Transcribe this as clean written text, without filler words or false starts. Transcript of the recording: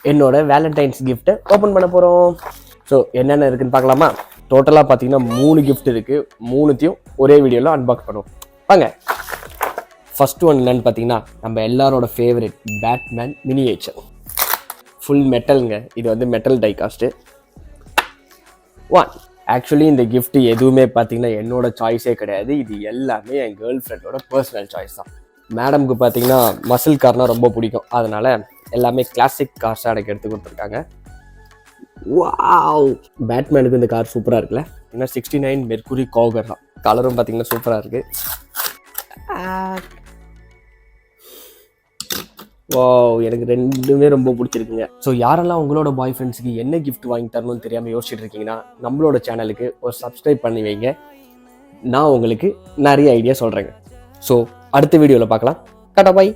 என்னோட வேலண்டைன்ஸ் கிஃப்ட்டை ஓப்பன் பண்ண போகிறோம். ஸோ என்னென்ன இருக்குன்னு பார்க்கலாமா? டோட்டலாக பார்த்தீங்கன்னா 3 கிஃப்ட் இருக்குது. 3த்தையும் ஒரே வீடியோவில் அன்பாக்ஸ் பண்ணுவோம் வாங்க. ஃபர்ஸ்ட் ஒன் என்னன்னு பார்த்தீங்கன்னா நம்ம எல்லாரோட ஃபேவரட் பேட்மேன் மினியேச்சர் ஃபுல் மெட்டலுங்க. இது வந்து மெட்டல் டை காஸ்ட்டு. ஆக்சுவலி இந்த கிஃப்ட் எதுவுமே பார்த்தீங்கன்னா என்னோட சாய்ஸே கிடையாது. இது எல்லாமே என் கேர்ள் ஃப்ரெண்டோட பர்சனல் சாய்ஸ் தான். மேடம்க்கு பார்த்தீங்கன்னா மசில் கார்னால் ரொம்ப பிடிக்கும். அதனால எல்லாமே கிளாசிக் கார்ஸாக எனக்கு எடுத்து கொடுத்துருக்காங்க. வாவ், பேட்மேனுக்கு இந்த கார் சூப்பராக இருக்குல்ல. ஏன்னா 69 மெர்க்குரி காகர் தான். கலரும் பார்த்தீங்கன்னா சூப்பராக இருக்குது. வாவ், எனக்கு ரெண்டுமே ரொம்ப பிடிச்சிருக்குங்க. ஸோ யாரெல்லாம் உங்களோட பாய் ஃப்ரெண்ட்ஸுக்கு என்ன கிஃப்ட் வாங்கி தரணும்னு தெரியாமல் யோசிச்சுட்டு இருக்கீங்கன்னா நம்மளோட சேனலுக்கு ஒரு சப்ஸ்கிரைப் பண்ணி வைங்க. நான் உங்களுக்கு நிறைய ஐடியா சொல்கிறேங்க. ஸோ அடுத்த வீடியோவில் பார்க்கலாம். டாடா, பாய்.